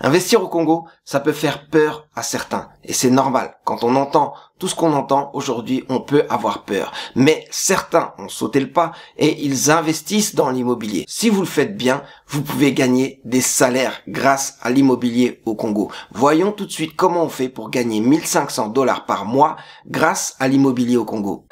Investir au Congo, ça peut faire peur à certains. Et c'est normal. Quand on entend tout ce qu'on entend aujourd'hui, on peut avoir peur. Mais certains ont sauté le pas et ils investissent dans l'immobilier. Si vous le faites bien, vous pouvez gagner des salaires grâce à l'immobilier au Congo. Voyons tout de suite comment on fait pour gagner 1500 $ par mois grâce à l'immobilier au Congo.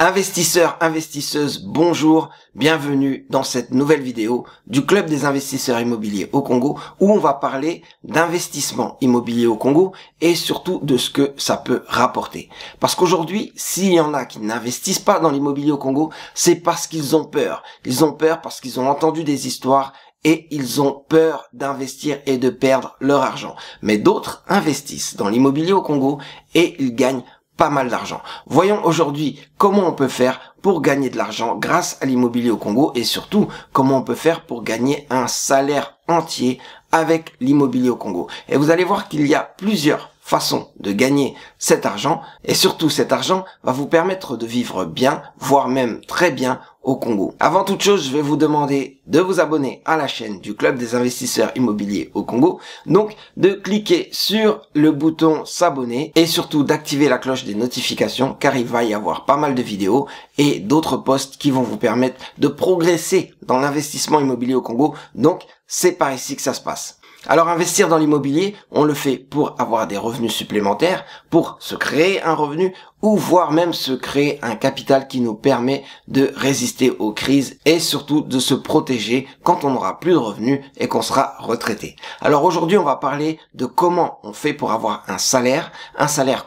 Investisseurs, investisseuses, bonjour, bienvenue dans cette nouvelle vidéo du Club des investisseurs immobiliers au Congo où on va parler d'investissement immobilier au Congo et surtout de ce que ça peut rapporter. Parce qu'aujourd'hui, s'il y en a qui n'investissent pas dans l'immobilier au Congo, c'est parce qu'ils ont peur. Ils ont peur parce qu'ils ont entendu des histoires et ils ont peur d'investir et de perdre leur argent. Mais d'autres investissent dans l'immobilier au Congo et ils gagnent pas mal d'argent. Voyons aujourd'hui comment on peut faire pour gagner de l'argent grâce à l'immobilier au Congo et surtout comment on peut faire pour gagner un salaire entier avec l'immobilier au Congo. Et vous allez voir qu'il y a plusieurs façons de gagner cet argent et surtout cet argent va vous permettre de vivre bien, voire même très bien au Congo. Avant toute chose, je vais vous demander de vous abonner à la chaîne du Club des investisseurs immobiliers au Congo, donc de cliquer sur le bouton s'abonner et surtout d'activer la cloche des notifications car il va y avoir pas mal de vidéos et d'autres posts qui vont vous permettre de progresser dans l'investissement immobilier au Congo, donc c'est par ici que ça se passe. Alors investir dans l'immobilier, on le fait pour avoir des revenus supplémentaires, pour se créer un revenu ou voire même se créer un capital qui nous permet de résister aux crises et surtout de se protéger quand on n'aura plus de revenus et qu'on sera retraité. Alors aujourd'hui, on va parler de comment on fait pour avoir un salaire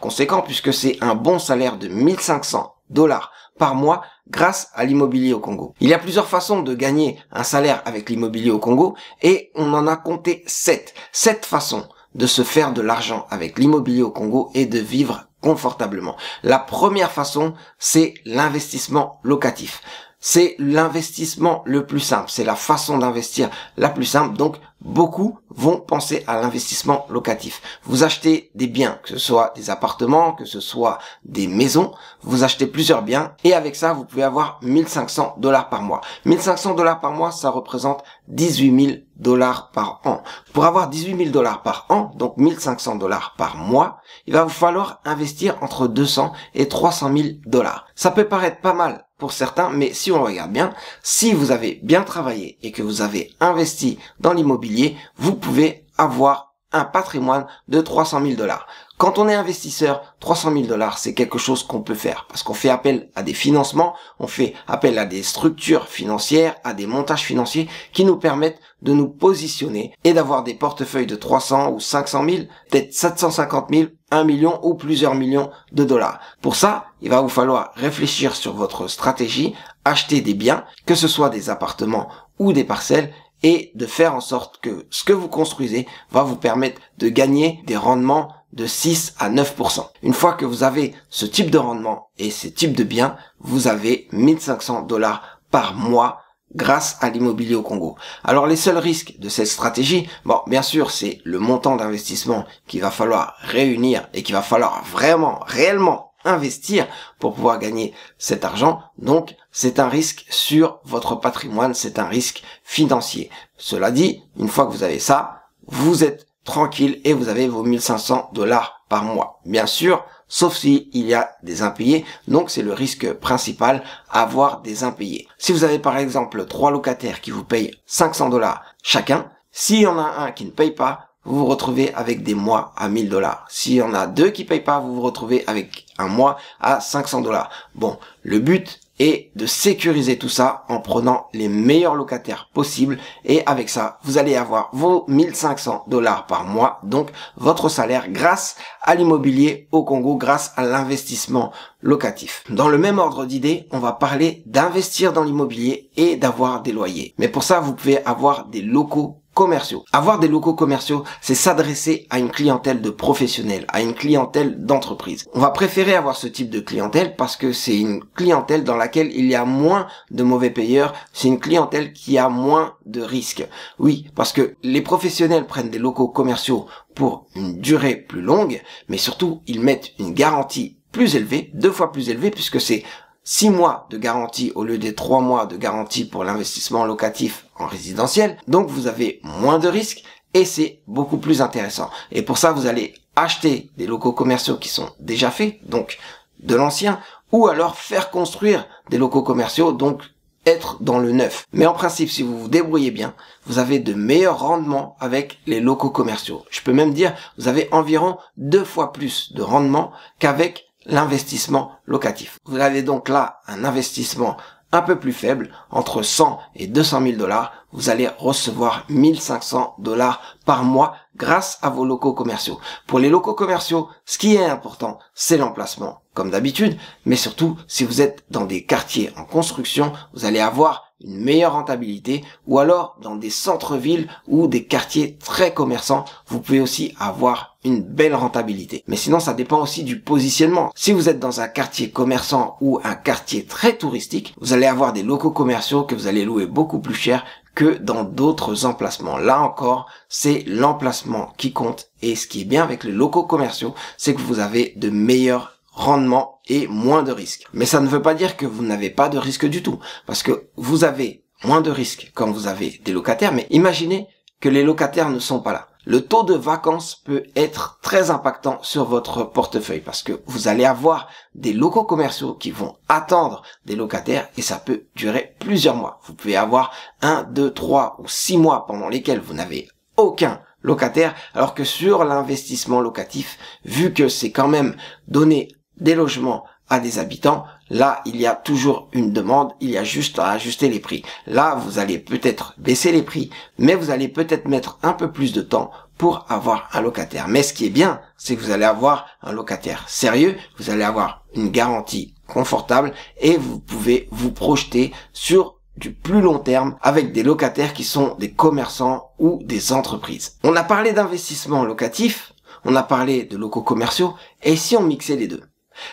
conséquent puisque c'est un bon salaire de 1500 $ par mois grâce à l'immobilier au Congo. Il y a plusieurs façons de gagner un salaire avec l'immobilier au Congo et on en a compté 7. 7 façons de se faire de l'argent avec l'immobilier au Congo et de vivre confortablement. La première façon, c'est l'investissement locatif. C'est l'investissement le plus simple, c'est la façon d'investir la plus simple, donc beaucoup vont penser à l'investissement locatif. Vous achetez des biens, que ce soit des appartements, que ce soit des maisons, vous achetez plusieurs biens et avec ça, vous pouvez avoir 1500 $ par mois. 1500 $ par mois, ça représente 18 000 $ par an. Pour avoir 18 000 $ par an, donc 1500 $ par mois, il va vous falloir investir entre 200 et 300 000 $. Ça peut paraître pas mal pour certains, mais si on regarde bien, si vous avez bien travaillé et que vous avez investi dans l'immobilier, vous pouvez avoir un patrimoine de 300 000 $. Quand on est investisseur, 300 000 $, c'est quelque chose qu'on peut faire parce qu'on fait appel à des financements, on fait appel à des structures financières, à des montages financiers qui nous permettent de nous positionner et d'avoir des portefeuilles de 300 ou 500 000, peut-être 750 000, 1 million ou plusieurs millions de $. Pour ça, il va vous falloir réfléchir sur votre stratégie, acheter des biens, que ce soit des appartements ou des parcelles, et de faire en sorte que ce que vous construisez va vous permettre de gagner des rendements de 6 à 9%. Une fois que vous avez ce type de rendement et ce type de biens, vous avez 1500 $ par mois grâce à l'immobilier au Congo. Alors les seuls risques de cette stratégie, bon bien sûr c'est le montant d'investissement qu'il va falloir réunir et qu'il va falloir vraiment, réellement investir pour pouvoir gagner cet argent. Donc c'est un risque sur votre patrimoine, c'est un risque financier. Cela dit, une fois que vous avez ça, vous êtes tranquille et vous avez vos 1500 $ par mois. Bien sûr, sauf si il y a des impayés, donc c'est le risque principal, avoir des impayés. Si vous avez par exemple 3 locataires qui vous payent 500 $ chacun, s'il y en a un qui ne paye pas, vous vous retrouvez avec des mois à 1000 $. S'il y en a 2 qui payent pas, vous vous retrouvez avec un mois à 500 $. Bon, le but est de sécuriser tout ça en prenant les meilleurs locataires possibles et avec ça, vous allez avoir vos 1500 $ par mois, donc votre salaire grâce à l'immobilier au Congo, grâce à l'investissement locatif. Dans le même ordre d'idées, on va parler d'investir dans l'immobilier et d'avoir des loyers. Mais pour ça, vous pouvez avoir des locaux commerciaux. Avoir des locaux commerciaux, c'est s'adresser à une clientèle de professionnels, à une clientèle d'entreprise. On va préférer avoir ce type de clientèle parce que c'est une clientèle dans laquelle il y a moins de mauvais payeurs, c'est une clientèle qui a moins de risques. Oui, parce que les professionnels prennent des locaux commerciaux pour une durée plus longue, mais surtout, ils mettent une garantie plus élevée, 2 fois plus élevée, puisque c'est 6 mois de garantie au lieu des 3 mois de garantie pour l'investissement locatif en résidentiel. Donc vous avez moins de risques et c'est beaucoup plus intéressant. Et pour ça, vous allez acheter des locaux commerciaux qui sont déjà faits, donc de l'ancien, ou alors faire construire des locaux commerciaux, donc être dans le neuf. Mais en principe, si vous vous débrouillez bien, vous avez de meilleurs rendements avec les locaux commerciaux. Je peux même dire, vous avez environ 2 fois plus de rendement qu'avec l'investissement locatif. Vous avez donc là un investissement un peu plus faible, entre 100 et 200 000 $, vous allez recevoir 1500 $ par mois grâce à vos locaux commerciaux. Pour les locaux commerciaux, ce qui est important, c'est l'emplacement, comme d'habitude, mais surtout, si vous êtes dans des quartiers en construction, vous allez avoir une meilleure rentabilité, ou alors dans des centres-villes ou des quartiers très commerçants, vous pouvez aussi avoir une belle rentabilité. Mais sinon, ça dépend aussi du positionnement. Si vous êtes dans un quartier commerçant ou un quartier très touristique, vous allez avoir des locaux commerciaux que vous allez louer beaucoup plus cher que dans d'autres emplacements. Là encore, c'est l'emplacement qui compte. Et ce qui est bien avec les locaux commerciaux, c'est que vous avez de meilleurs rendement et moins de risques. Mais ça ne veut pas dire que vous n'avez pas de risque du tout, parce que vous avez moins de risques quand vous avez des locataires, mais imaginez que les locataires ne sont pas là. Le taux de vacances peut être très impactant sur votre portefeuille, parce que vous allez avoir des locaux commerciaux qui vont attendre des locataires et ça peut durer plusieurs mois. Vous pouvez avoir 1, 2, 3 ou 6 mois pendant lesquels vous n'avez aucun locataire, alors que sur l'investissement locatif, vu que c'est quand même donner des logements à des habitants, là, il y a toujours une demande, il y a juste à ajuster les prix. Là, vous allez peut-être baisser les prix, mais vous allez peut-être mettre un peu plus de temps pour avoir un locataire. Mais ce qui est bien, c'est que vous allez avoir un locataire sérieux, vous allez avoir une garantie confortable et vous pouvez vous projeter sur du plus long terme avec des locataires qui sont des commerçants ou des entreprises. On a parlé d'investissement locatif, on a parlé de locaux commerciaux, et si on mixait les deux?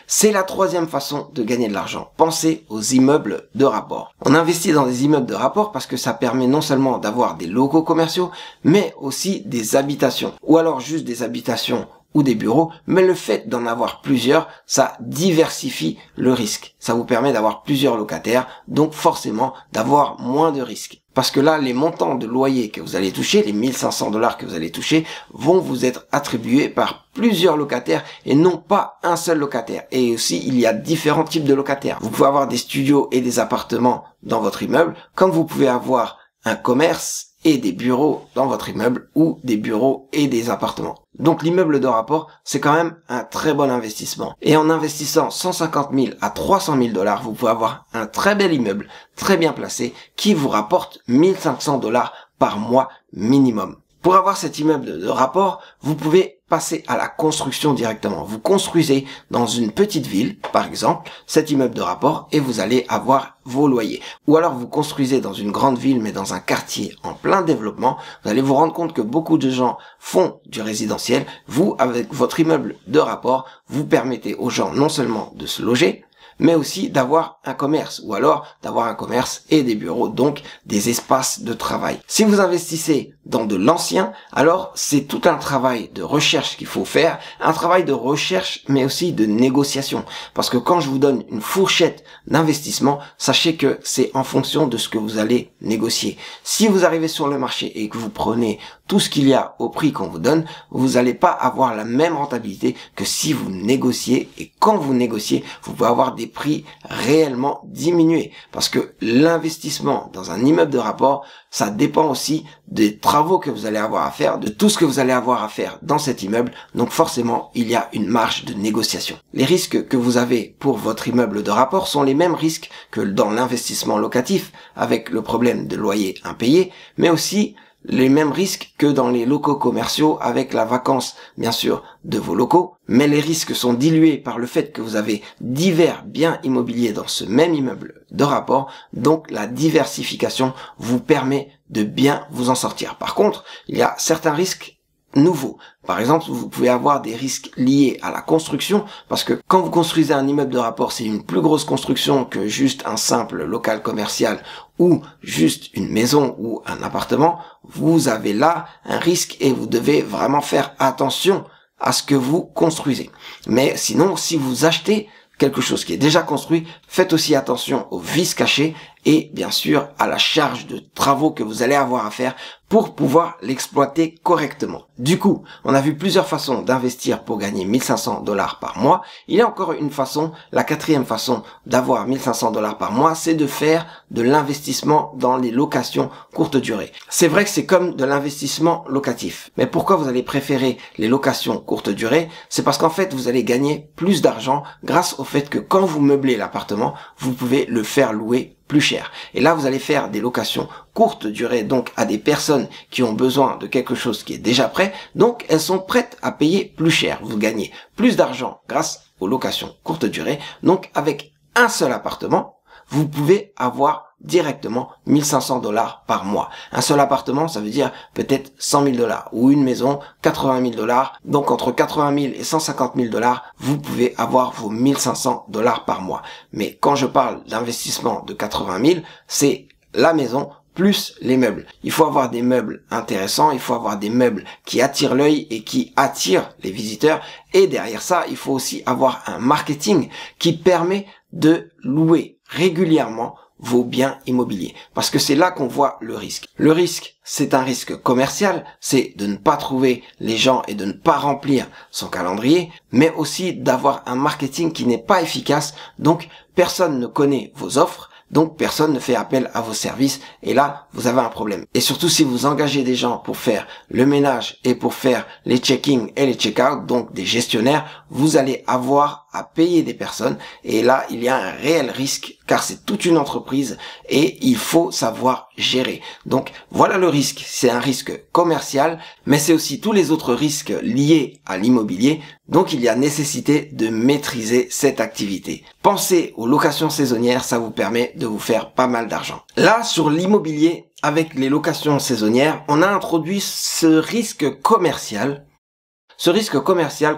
C'est la troisième façon de gagner de l'argent. Pensez aux immeubles de rapport. On investit dans des immeubles de rapport parce que ça permet non seulement d'avoir des locaux commerciaux, mais aussi des habitations. Ou alors juste des habitations ou des bureaux, mais le fait d'en avoir plusieurs, ça diversifie le risque. Ça vous permet d'avoir plusieurs locataires, donc forcément d'avoir moins de risques. Parce que là, les montants de loyer que vous allez toucher, les 1500 $ que vous allez toucher, vont vous être attribués par plusieurs locataires et non pas un seul locataire. Et aussi, il y a différents types de locataires. Vous pouvez avoir des studios et des appartements dans votre immeuble, comme vous pouvez avoir un commerce et des bureaux dans votre immeuble ou des bureaux et des appartements. Donc l'immeuble de rapport, c'est quand même un très bon investissement. Et en investissant 150 000 à 300 000 $, vous pouvez avoir un très bel immeuble, très bien placé, qui vous rapporte 1500 $ par mois minimum. Pour avoir cet immeuble de rapport, vous pouvez passer à la construction directement. Vous construisez dans une petite ville, par exemple, cet immeuble de rapport et vous allez avoir vos loyers. Ou alors vous construisez dans une grande ville mais dans un quartier en plein développement, vous allez vous rendre compte que beaucoup de gens font du résidentiel. Vous, avec votre immeuble de rapport, vous permettez aux gens non seulement de se loger, mais aussi d'avoir un commerce, ou alors d'avoir un commerce et des bureaux, donc des espaces de travail. Si vous investissez dans de l'ancien, alors c'est tout un travail de recherche qu'il faut faire, un travail de recherche mais aussi de négociation. Parce que quand je vous donne une fourchette d'investissement, sachez que c'est en fonction de ce que vous allez négocier. Si vous arrivez sur le marché et que vous prenez tout ce qu'il y a au prix qu'on vous donne, vous n'allez pas avoir la même rentabilité que si vous négociez, et quand vous négociez, vous pouvez avoir des prix réellement diminués. Parce que l'investissement dans un immeuble de rapport, ça dépend aussi des travaux que vous allez avoir à faire, de tout ce que vous allez avoir à faire dans cet immeuble. Donc forcément, il y a une marge de négociation. Les risques que vous avez pour votre immeuble de rapport sont les mêmes risques que dans l'investissement locatif, avec le problème de loyer impayé, mais aussi les mêmes risques que dans les locaux commerciaux avec la vacance, bien sûr, de vos locaux, mais les risques sont dilués par le fait que vous avez divers biens immobiliers dans ce même immeuble de rapport, donc la diversification vous permet de bien vous en sortir. Par contre, il y a certains risques nouveaux. Par exemple, vous pouvez avoir des risques liés à la construction, parce que quand vous construisez un immeuble de rapport, c'est une plus grosse construction que juste un simple local commercial ou juste une maison ou un appartement. Vous avez là un risque et vous devez vraiment faire attention à ce que vous construisez. Mais sinon, si vous achetez quelque chose qui est déjà construit, faites aussi attention aux vices cachés et bien sûr à la charge de travaux que vous allez avoir à faire pour pouvoir l'exploiter correctement. Du coup, on a vu plusieurs façons d'investir pour gagner 1500 $ par mois. Il y a encore une façon, la quatrième façon d'avoir 1500 $ par mois, c'est de faire de l'investissement dans les locations courte durée. C'est vrai que c'est comme de l'investissement locatif. Mais pourquoi vous allez préférer les locations courte durée? C'est parce qu'en fait, vous allez gagner plus d'argent grâce au fait que quand vous meublez l'appartement, vous pouvez le faire louer plus cher. Et là, vous allez faire des locations courte durée, donc à des personnes qui ont besoin de quelque chose qui est déjà prêt, donc elles sont prêtes à payer plus cher. Vous gagnez plus d'argent grâce aux locations courte durée, donc avec un seul appartement, vous pouvez avoir directement 1500 $ par mois. Un seul appartement, ça veut dire peut-être 100 000 $, ou une maison, 80 000 $. Donc entre 80 000 et 150 000 $, vous pouvez avoir vos 1500 $ par mois. Mais quand je parle d'investissement de 80 000, c'est la maison plus les meubles. Il faut avoir des meubles intéressants, il faut avoir des meubles qui attirent l'œil et qui attirent les visiteurs. Et derrière ça, il faut aussi avoir un marketing qui permet de louer régulièrement vos biens immobiliers. Parce que c'est là qu'on voit le risque. Le risque, c'est un risque commercial, c'est de ne pas trouver les gens et de ne pas remplir son calendrier, mais aussi d'avoir un marketing qui n'est pas efficace, donc personne ne connaît vos offres, donc personne ne fait appel à vos services, et là, vous avez un problème. Et surtout si vous engagez des gens pour faire le ménage et pour faire les check-in et les check-out, donc des gestionnaires, vous allez avoir à payer des personnes, et là, il y a un réel risque, car c'est toute une entreprise, et il faut savoir gérer. Donc, voilà le risque. C'est un risque commercial, mais c'est aussi tous les autres risques liés à l'immobilier, donc il y a nécessité de maîtriser cette activité. Pensez aux locations saisonnières, ça vous permet de vous faire pas mal d'argent. Là, sur l'immobilier, avec les locations saisonnières, on a introduit ce risque commercial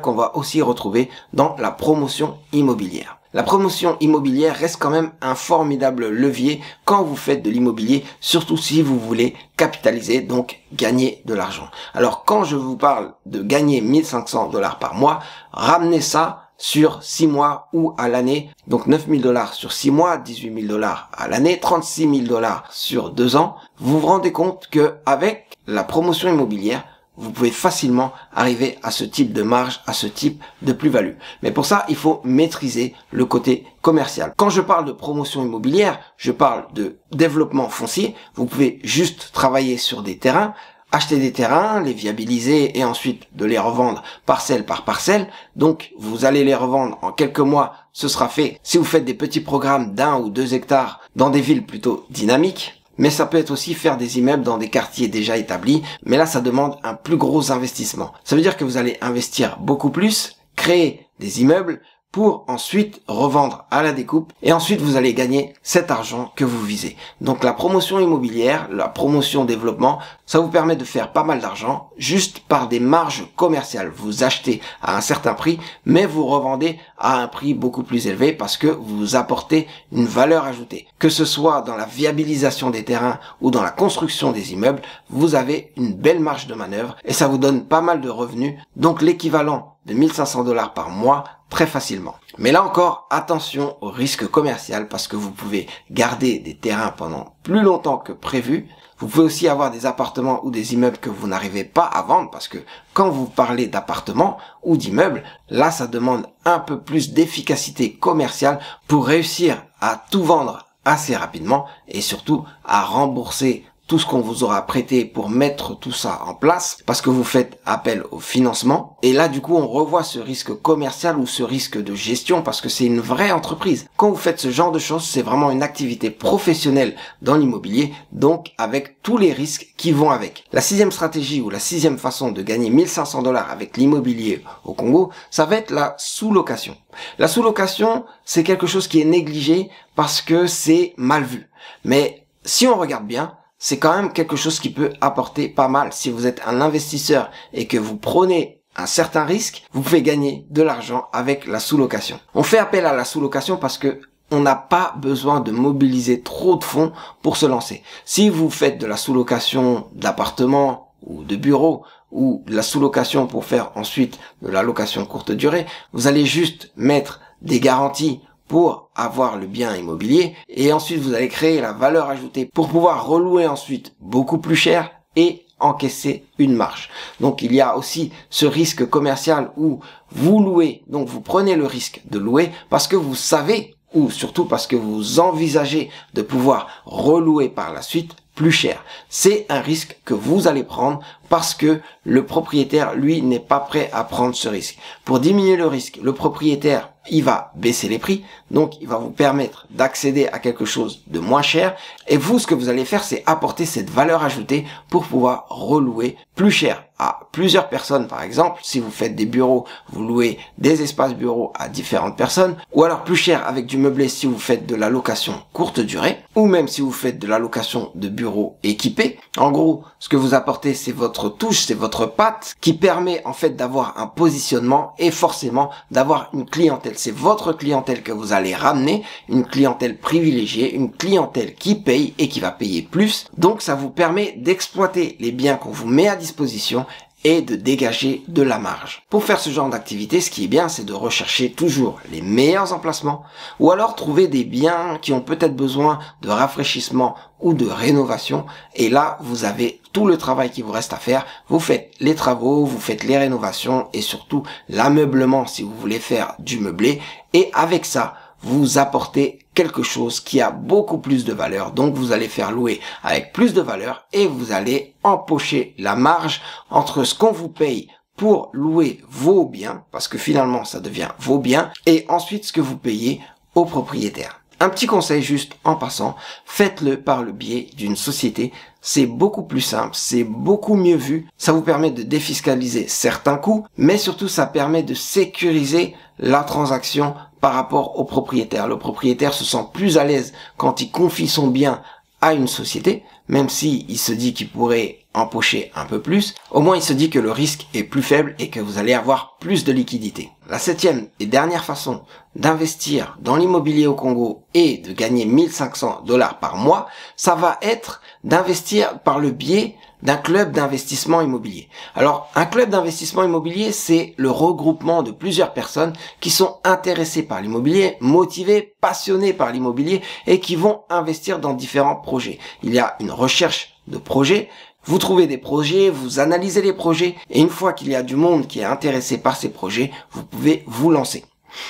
qu'on va aussi retrouver dans la promotion immobilière. La promotion immobilière reste quand même un formidable levier quand vous faites de l'immobilier, surtout si vous voulez capitaliser, donc gagner de l'argent. Alors quand je vous parle de gagner 1500 $ par mois, ramenez ça sur 6 mois ou à l'année, donc 9 000 $ sur 6 mois, 18 000 $ à l'année, 36 000 $ sur 2 ans, vous vous rendez compte que avec la promotion immobilière, vous pouvez facilement arriver à ce type de marge, à ce type de plus-value. Mais pour ça, il faut maîtriser le côté commercial. Quand je parle de promotion immobilière, je parle de développement foncier. Vous pouvez juste travailler sur des terrains, acheter des terrains, les viabiliser et ensuite de les revendre parcelle par parcelle. Donc, vous allez les revendre en quelques mois, ce sera fait si vous faites des petits programmes d'1 ou 2 hectares dans des villes plutôt dynamiques. Mais ça peut être aussi faire des immeubles dans des quartiers déjà établis, mais là ça demande un plus gros investissement. Ça veut dire que vous allez investir beaucoup plus, créer des immeubles pour ensuite revendre à la découpe et ensuite vous allez gagner cet argent que vous visez. Donc la promotion immobilière, la promotion développement, ça vous permet de faire pas mal d'argent juste par des marges commerciales. Vous achetez à un certain prix, mais vous revendez à un prix beaucoup plus élevé parce que vous apportez une valeur ajoutée. Que ce soit dans la viabilisation des terrains ou dans la construction des immeubles, vous avez une belle marge de manœuvre et ça vous donne pas mal de revenus, donc l'équivalent de 1500 $ par mois très facilement. Mais là encore, attention au risque commercial parce que vous pouvez garder des terrains pendant plus longtemps que prévu. Vous pouvez aussi avoir des appartements ou des immeubles que vous n'arrivez pas à vendre parce que quand vous parlez d'appartements ou d'immeubles, là ça demande un peu plus d'efficacité commerciale pour réussir à tout vendre assez rapidement et surtout à rembourser tout ce qu'on vous aura prêté pour mettre tout ça en place parce que vous faites appel au financement. Et là, du coup, on revoit ce risque commercial ou ce risque de gestion parce que c'est une vraie entreprise. Quand vous faites ce genre de choses, c'est vraiment une activité professionnelle dans l'immobilier, donc avec tous les risques qui vont avec. La sixième stratégie ou la sixième façon de gagner 1500 $ avec l'immobilier au Congo, ça va être la sous-location. La sous-location, c'est quelque chose qui est négligé parce que c'est mal vu. Mais si on regarde bien, c'est quand même quelque chose qui peut apporter pas mal. Si vous êtes un investisseur et que vous prenez un certain risque, vous pouvez gagner de l'argent avec la sous-location. On fait appel à la sous-location parce que on n'a pas besoin de mobiliser trop de fonds pour se lancer. Si vous faites de la sous-location d'appartements ou de bureaux ou de la sous-location pour faire ensuite de la location courte durée, vous allez juste mettre des garanties pour avoir le bien immobilier, et ensuite vous allez créer la valeur ajoutée pour pouvoir relouer ensuite beaucoup plus cher et encaisser une marge. Donc il y a aussi ce risque commercial où vous louez, donc vous prenez le risque de louer parce que vous savez, ou surtout parce que vous envisagez de pouvoir relouer par la suite plus cher. C'est un risque que vous allez prendre parce que le propriétaire, lui, n'est pas prêt à prendre ce risque. Pour diminuer le risque, le propriétaire, il va baisser les prix, donc il va vous permettre d'accéder à quelque chose de moins cher, et vous, ce que vous allez faire, c'est apporter cette valeur ajoutée pour pouvoir relouer plus cher à plusieurs personnes. Par exemple, si vous faites des bureaux, vous louez des espaces bureaux à différentes personnes, ou alors plus cher avec du meublé si vous faites de la location courte durée, ou même si vous faites de la location de bureaux équipés. En gros, ce que vous apportez, c'est votre touche, c'est votre patte qui permet en fait d'avoir un positionnement et forcément d'avoir une clientèle. C'est votre clientèle que vous allez ramener, une clientèle privilégiée, une clientèle qui paye et qui va payer plus. Donc ça vous permet d'exploiter les biens qu'on vous met à disposition et de dégager de la marge. Pour faire ce genre d'activité, ce qui est bien, c'est de rechercher toujours les meilleurs emplacements ou alors trouver des biens qui ont peut-être besoin de rafraîchissement ou de rénovation, et là vous avez tout le travail qui vous reste à faire. Vous faites les travaux, vous faites les rénovations et surtout l'ameublement si vous voulez faire du meublé, et avec ça vous apportez quelque chose qui a beaucoup plus de valeur. Donc vous allez faire louer avec plus de valeur et vous allez empocher la marge entre ce qu'on vous paye pour louer vos biens, parce que finalement ça devient vos biens, et ensuite ce que vous payez au propriétaire. Un petit conseil juste en passant, faites-le par le biais d'une société. C'est beaucoup plus simple, c'est beaucoup mieux vu. Ça vous permet de défiscaliser certains coûts, mais surtout ça permet de sécuriser la transaction par rapport au propriétaire. Le propriétaire se sent plus à l'aise quand il confie son bien à une société, même si il se dit qu'il pourrait empocher un peu plus, au moins il se dit que le risque est plus faible et que vous allez avoir plus de liquidité. La septième et dernière façon d'investir dans l'immobilier au Congo et de gagner 1500 $ par mois, ça va être d'investir par le biais d'un club d'investissement immobilier. Alors, un club d'investissement immobilier, c'est le regroupement de plusieurs personnes qui sont intéressées par l'immobilier, motivées, passionnées par l'immobilier et qui vont investir dans différents projets. Il y a une recherche de projets. Vous trouvez des projets, vous analysez les projets et une fois qu'il y a du monde qui est intéressé par ces projets, vous pouvez vous lancer.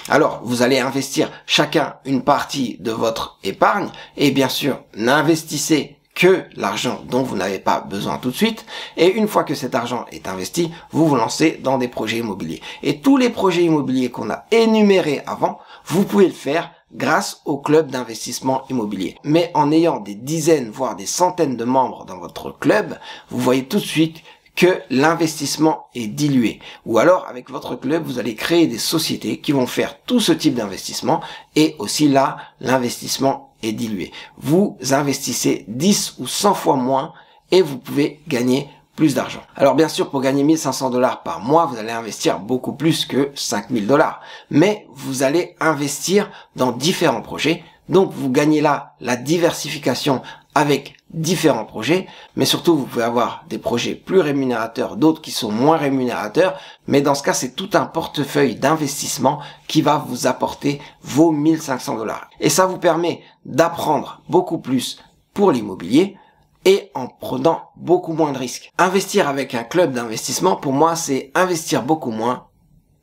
Alors, vous allez investir chacun une partie de votre épargne et bien sûr, n'investissez que l'argent dont vous n'avez pas besoin tout de suite, et une fois que cet argent est investi, vous vous lancez dans des projets immobiliers. Et tous les projets immobiliers qu'on a énumérés avant, vous pouvez le faire grâce au club d'investissement immobilier. Mais en ayant des dizaines, voire des centaines de membres dans votre club, vous voyez tout de suite que l'investissement est dilué. Ou alors, avec votre club, vous allez créer des sociétés qui vont faire tout ce type d'investissement, et aussi là, l'investissement est dilué. Vous investissez 10 ou 100 fois moins et vous pouvez gagner plus d'argent. Alors bien sûr, pour gagner 1500 $ par mois, vous allez investir beaucoup plus que 5000 $. Mais vous allez investir dans différents projets. Donc vous gagnez là la diversification avec différents projets, mais surtout vous pouvez avoir des projets plus rémunérateurs, d'autres qui sont moins rémunérateurs, mais dans ce cas c'est tout un portefeuille d'investissement qui va vous apporter vos 1500 $. Et ça vous permet d'apprendre beaucoup plus pour l'immobilier et en prenant beaucoup moins de risques. Investir avec un club d'investissement, pour moi, c'est investir beaucoup moins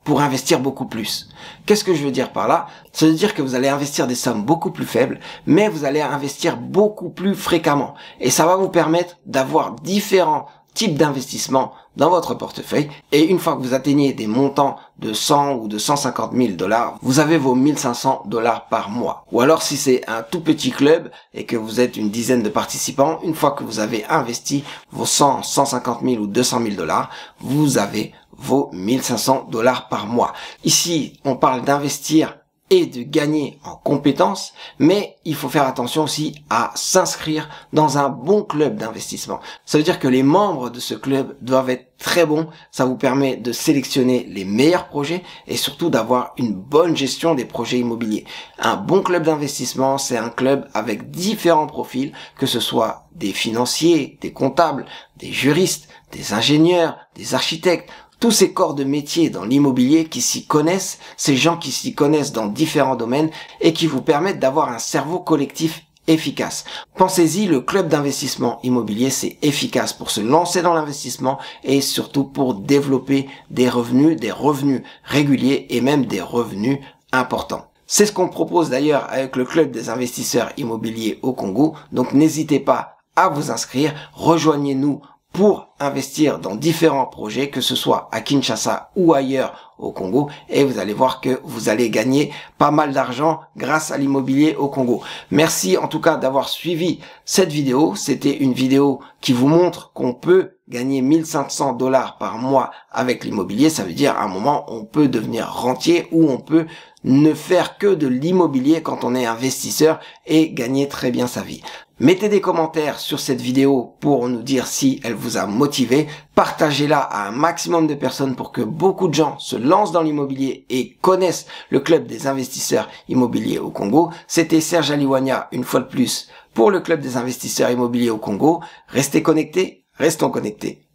pour investir beaucoup plus. Qu'est-ce que je veux dire par là? Ça veut dire que vous allez investir des sommes beaucoup plus faibles, mais vous allez investir beaucoup plus fréquemment. Et ça va vous permettre d'avoir différents types d'investissements dans votre portefeuille. Et une fois que vous atteignez des montants de 100 ou de 150 000 $, vous avez vos 1500 $ par mois. Ou alors si c'est un tout petit club et que vous êtes une dizaine de participants, une fois que vous avez investi vos 100, 150 000 ou 200 000 $, vous avez vos 1500 $ par mois. Ici, on parle d'investir et de gagner en compétences, mais il faut faire attention aussi à s'inscrire dans un bon club d'investissement. Ça veut dire que les membres de ce club doivent être très bons, ça vous permet de sélectionner les meilleurs projets et surtout d'avoir une bonne gestion des projets immobiliers. Un bon club d'investissement, c'est un club avec différents profils, que ce soit des financiers, des comptables, des juristes, des ingénieurs, des architectes. tous ces corps de métier dans l'immobilier qui s'y connaissent, ces gens qui s'y connaissent dans différents domaines et qui vous permettent d'avoir un cerveau collectif efficace. Pensez-y, le club d'investissement immobilier, c'est efficace pour se lancer dans l'investissement et surtout pour développer des revenus réguliers et même des revenus importants. C'est ce qu'on propose d'ailleurs avec le club des investisseurs immobiliers au Congo. Donc n'hésitez pas à vous inscrire, rejoignez-nous pour investir dans différents projets, que ce soit à Kinshasa ou ailleurs au Congo, et vous allez voir que vous allez gagner pas mal d'argent grâce à l'immobilier au Congo. Merci en tout cas d'avoir suivi cette vidéo. C'était une vidéo qui vous montre qu'on peut gagner 1500 $ par mois avec l'immobilier. Ça veut dire à un moment on peut devenir rentier ou on peut ne faire que de l'immobilier quand on est investisseur et gagner très bien sa vie. Mettez des commentaires sur cette vidéo pour nous dire si elle vous a motivé. Partagez-la à un maximum de personnes pour que beaucoup de gens se lancent dans l'immobilier et connaissent le club des investisseurs immobiliers au Congo. C'était Serge Aliwania, une fois de plus, pour le club des investisseurs immobiliers au Congo. Restez connectés, restons connectés.